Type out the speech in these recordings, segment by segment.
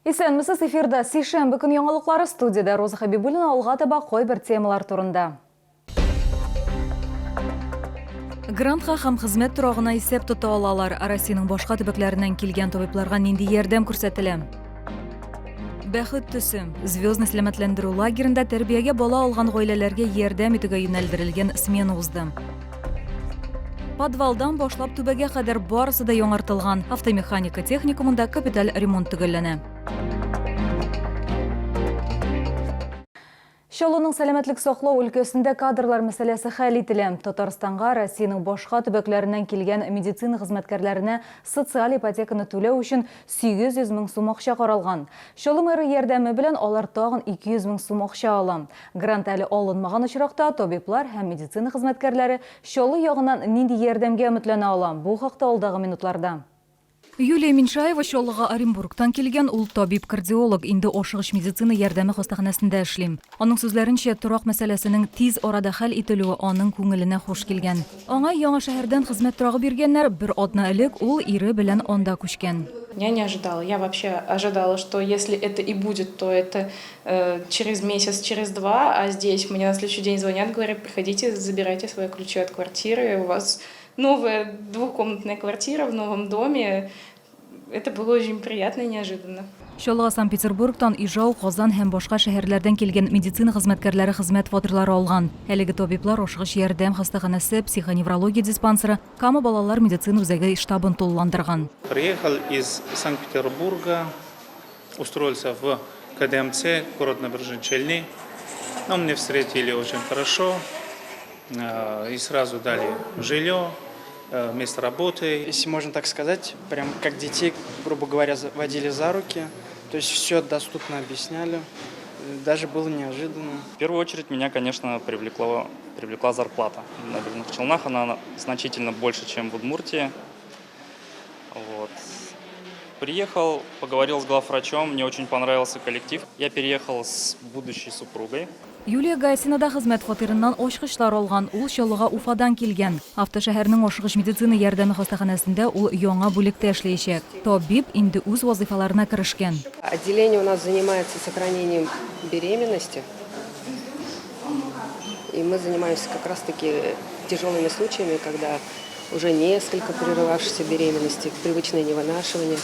Исәнмесез, эфирда сейшәмбе көн яңалыклары, студияда Роза Хабибуллина, алга таба кайбер темалар турында. Грантка һәм хезмәт торагына исәп тота алалар. Россиянең башка төбәкләреннән килгән табибларга нинди ярдәм күрсәтелә? Бәхет төсе. Звездный сәламәтләндерү лагерында тәрбиягә бала алган гаиләләргә ярдәм итүгә юнәлдерелгән смена узды. Подвалдан башлап түбәгә кадәр барысы да яңартылган. Автомеханика техникумында капиталь ремонт төгәлләнә. Чаллының сәламәтлек саклау өлкәсендә кадрлар мәсьәләсе хәл ителә. Татарстанга Россиянең башка төбәкләреннән килгән медицина хезмәткәрләренә социаль ипотеканы түләү өчен 800 мең сум акча каралган. Чаллы мэры ярдәме белән алар тагын 200 мең сум акча ала. Грант әле алынмаган очракта табиблар һәм медицина хезмәткәрләре Чаллы ягыннан нинди ярдәмгә өметләнә ала? Бу хакта алдагы минутларда. Юлия Миншаева Чаллыга Оренбургтан килгән, ул табиб-кардиолог, инде ашыгыч медицина ярдәме хастаханәсендә эшлим. Аның сүзләренчә, торак мәсьәләсенең тиз арада хәл ителүе аның күңеленә хуш килгән. Аңа яңа шәһәрдән хезмәт торагы биргәннәр, бер атна элек ул ире белән анда күчкән. Я не ожидала. Я вообще ожидала, что если это и будет, то это через месяц, через два, а здесь мне на следующий день звонят, говорят, приходите, забирайте свои ключи от квартиры, у вас новая двухкомнатная квартира в новом доме. Это было очень приятно и неожиданно. Чаллыга Санкт-Петербургтан Ижау, Казан һәм башка шәһәрләрдән килгән медицина хезмәткәрләре хезмәт фатирлары алган. Әлеге табиблар ашыгыч ярдәм хастаханәсе, психоневрология диспансеры, Кама балалар медицина үзәге штабын тулыландырган. Приехал из Санкт-Петербурга, устроился в КДМЦ, город Набережные Челны. Нам мне встретили очень хорошо и сразу дали жилье, место работы. Если можно так сказать, прям как детей, грубо говоря, водили за руки. То есть все доступно объясняли. Даже было неожиданно. В первую очередь меня, конечно, привлекла зарплата. В Набережных Челнах она значительно больше, чем в Удмуртии. Вот. Приехал, поговорил с главврачом, мне очень понравился коллектив. Я переехал с будущей супругой. Юлия Гайсинада хезмәт фатирыннан ачкычлар алган, ул Чаллыга Уфадан килгән. Автошәһәрнең ашыгыч медицина ярдәме хастаханәсендә ул яңа бүлектә эшләячәк. Табиб инде үз вазифаларына керешкән. Отделение у нас занимается сохранением беременности. И мы занимаемся как раз-таки тяжелыми случаями, когда уже несколько прерывавшихся беременностей, привычное невынашивание.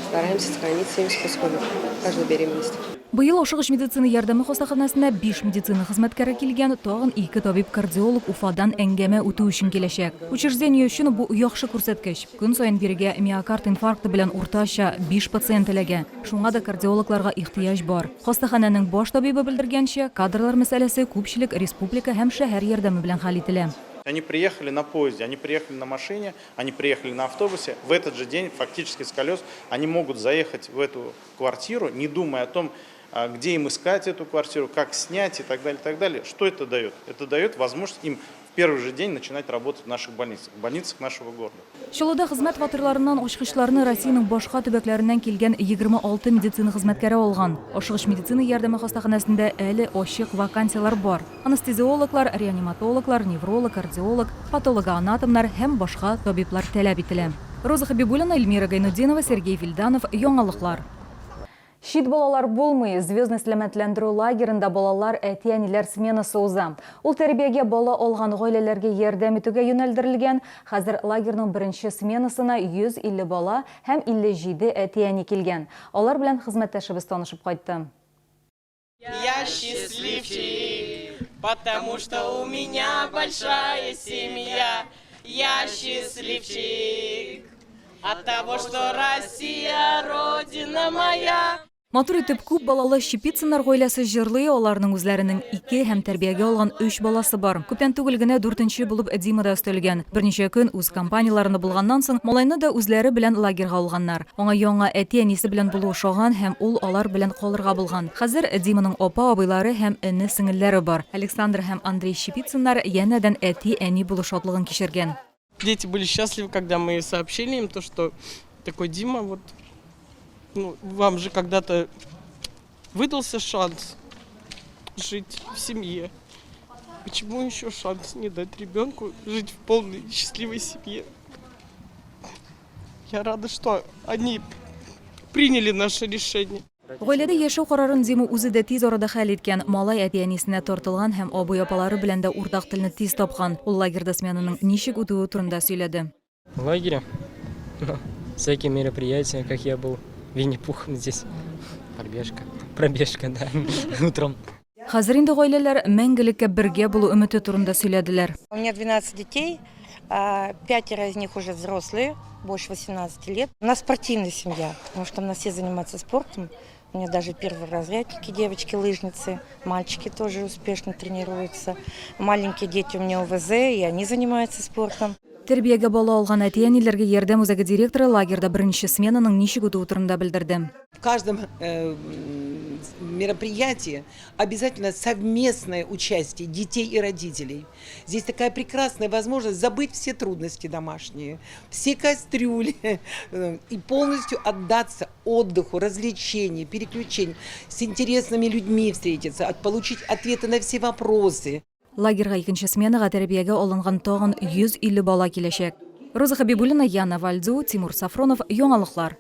Стараемся сохранить всеми способами каждую беременность. Быел ашыгыч медицина ярдәме хастаханәсенә 5 медицина хезмәткәре килгән, тагын 2 табиб-кардиолог Уфадан әңгәмә үтү өчен киләчәк. Учреждение өчен бу яхшы күрсәткеч. Көн саен бирегә миокард инфаркты белән уртача 5 пациент эләгә. Шуңа да кардиологларга ихтыяҗ бар. Хастаханәнең баш табибы белдергәнчә, кадрлар мәсьәләсе күпчелек республика һәм шәһәр ярдәме белән хәл ителә. Они приехали на поезде, они приехали на машине, они приехали на автобусе. В этот же день, фактически с колес, они могут заехать в эту квартиру, не думая о том, где им искать эту квартиру, как снять и так далее, и так далее. Что это дает? Это дает возможность им в первый же день начинать работать в наших больницах нашего города. Чаллыда хезмәт фатирларыннан ачкычларны Россиянең башка төбәкләреннән килгән 26 медицина хезмәткәре алган. Ашыгыч медицина ярдәме хастаханәсендә әле ачык вакансиялар бар. Анестезиологлар, реаниматологлар, невролог, кардиолог, патологоанатомнар һәм башка табиблар таләп ителә. Роза Хабибуллина, Эльмира Гайнуддинова, Сергей Вильданов, яңалыклар. Шит балалар булмый, звездный сәламәтләндерү лагерында балалар әти-әниләр сменасы уза. Ул тәрбиягә бала алган гаиләләргә ярдәм итүгә юнәлдерелгән. Хәзер лагерның беренче сменасына 150 бала һәм 57 әти-әни килгән. Алар белән хезмәттәшебез танышып кайтты. Я счастливчик, потому что у меня большая семья. Я счастливчик от того, что Россия родина моя. Матур итеп күп балалы Щепицыннар гаиләсе җырлый, аларның үзләренең 2 һәм тәрбиягә алган 3 баласы бар. Күптән түгел генә 4нче булып Димада өстәлгән. Берничә көн үз компанияларны булганнан соң, малайны да үзләре белән лагерга алганнар. Аңа яңа әти-әнисе белән булу шаган һәм ул алар белән калырга булган. Хәзер Диманың апа-абыйлары һәм эне сеңелләре бар. Александр һәм Андрей Щепицыннар янәдән әти-әни булу шатлыгын кичергән. Дети были счастливы, когда мы сообщили им то, что такой Дима, вот, вам же когда-то выдался шанс жить в семье. Почему еще шанс не дать ребенку жить в полной счастливой семье? Я рада, что они приняли наше решение. Гаиләдә яшәү карарын Зиму үзе дә тиз арада хәл иткән. Малай әти-әнисенә тартылган һәм абый-апалары белән дә уртак телне тиз тапкан. Ул лагерьда сменаның ничек үтүе турында сөйләде. В лагере всякие мероприятия, как я был Винни-Пухом здесь. Пробежка, да, утром. Хәзер инде гаиләләр мәңгелеккә бергә булу өмете турында сөйләделәр. У меня 12 детей, 5 из них уже взрослые, больше 18 лет. У нас спортивная семья, потому что у нас все занимаются спортом. У меня даже перворазрядники, девочки-лыжницы, мальчики тоже успешно тренируются. Маленькие дети у меня УВЗ, и они занимаются спортом. Тәрбиягә бала алган әти-әниләргә ярдәм үзәге директоры лагерьда беренче сменаның ничек үтүе турында белдерде. В каждом мероприятии обязательно совместное участие детей и родителей. Здесь такая прекрасная возможность забыть все трудности домашние, все кастрюли и полностью отдаться отдыху, развлечению, переключению, с интересными людьми встретиться, получить ответы на все вопросы. Лагерьга икенче сменага тәрбиягә алынган тагын 150 бала киләчәк. Роза Хабибуллина, Яна Вальдзу, Тимур Сафронов, Яңалыклар.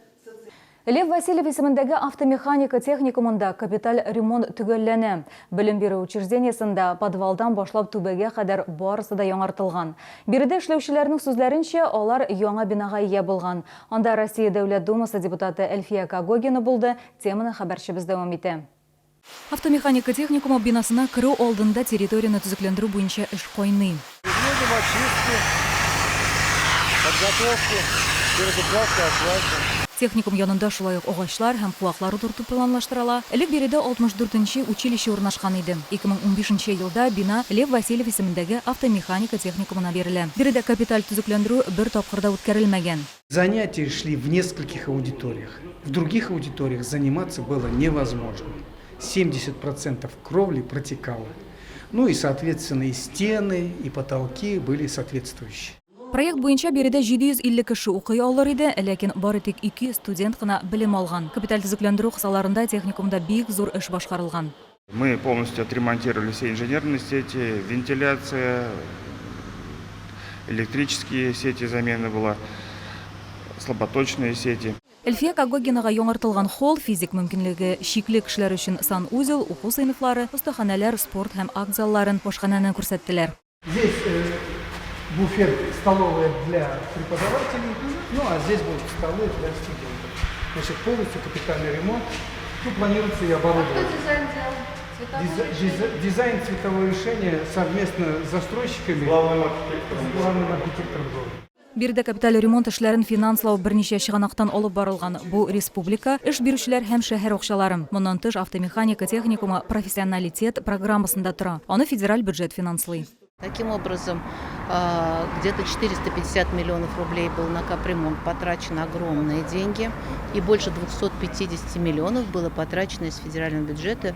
Лев Васильев исемендәге автомеханика техникумында капиталь ремонт төгәлләнә. Белем бирү учреждениесендә подвалдан башлап түбәгә кадәр барысы да яңартылган. Биредә эшләүчеләрнең сүзләренчә, алар яңа бинага ия булган. Анда Россия Дәүләт Думасы депутаты Эльфия Кагогина булды. Теманы хәбәрчебез дәвам итә. Автомеханика техникумы бинасына керү алдында территорияны төзекләндерү буенча эш кайный. Техникум янында шулай ук агачлар һәм куаклар утырту планлаштырыла. Элек биредә 64-нче училище урнашкан иде. 2015 елда бина Лев Васильев исемендәге автомеханика техникумына бирелә. Биредә капиталь төзекләндерү бер тапкырда үткәрелмәгән. Занятия шли в нескольких аудиториях. В других аудиториях заниматься было невозможно. 70% кровли протекало. Ну и, соответственно, и стены, и потолки были соответствующие. Проект буенча биредә 750 кеше укый алыр иде, ләкин бары тик 2 студент кына белем алган. Капиталь төзекләндерү кысаларында техникумда бик зур эш башкарылган. Мы полностью отремонтировали все инженерные сети, вентиляция, электрические сети замена была, слаботочные сети. Эльфия Кагогинага яңартылган холл, физик мөмкинлеге чикле кешеләр өчен санузел, уку сыйныфлары, остаханәләр, спорт һәм акт залларын башкананы күрсәттеләр. Здесь буфет, столовая для преподавателей, ну а здесь будут столы для студентов. Значит, полностью капитальный ремонт. Тут планируется и оборудование. Дизайн цветового решения совместно с застройщиками, главным архитектором города. Биредә капиталь ремонт эшләрен финанслау берничә чыганактан алып барылган. Бу республика, эш бирүчеләр һәм шәһәр акчалары. Моннан тыш автомеханика техникумы профессионалитет программасында тора. Аны федераль бюджет финанслый. Таким образом, где-то 450 миллионов рублей был на капремонт потрачено, огромные деньги, и больше 250 миллионов было потрачено из федерального бюджета,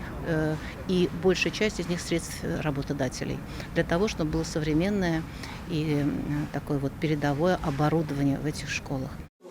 и большая часть из них средств работодателей, для того, чтобы было современное и такое вот передовое оборудование в этих школах.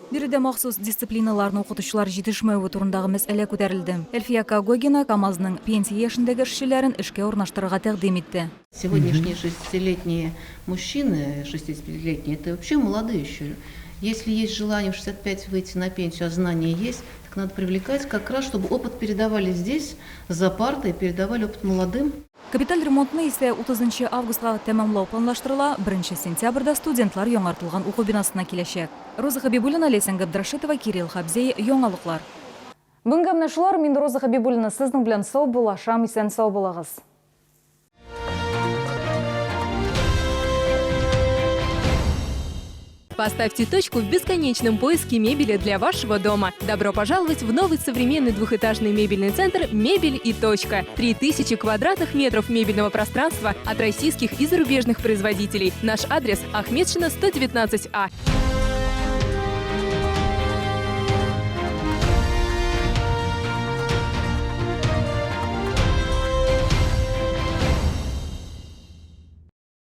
Биредә махсус дисциплиналарны укытучылар җитешмәүе турындагы мәсьәлә күтәрелде. Эльфия Кагогина КАМАЗның пенсия яшендәге эшчеләрен эшкә урнаштырырга тәкъдим итте. Сегодняшние 60-летние мужчины, 65-летние, это вообще молодые еще. Если есть желание в 65 выйти на пенсию, а знания есть, так надо привлекать как раз, чтобы опыт передавали здесь, за партой, передавали опыт молодым. Капиталь ремонтны исә 30 августка тәмамлау планлаштырыла, 1 сентябрьдә студентлар яңартылган уку бинасына киләчәк. Роза Хабибуллина, Ләйсән Габдрашитова, Кирилл Хабзей, Яңалыклар. Бүгенге менә шулар, мин Роза Хабибуллина, сезнең белән сау булашам, исән сау булыгыз. Поставьте точку в бесконечном поиске мебели для вашего дома. Добро пожаловать в новый современный двухэтажный мебельный центр «Мебель и точка». 3000 квадратных метров мебельного пространства от российских и зарубежных производителей. Наш адрес – Ахметшина, 119А.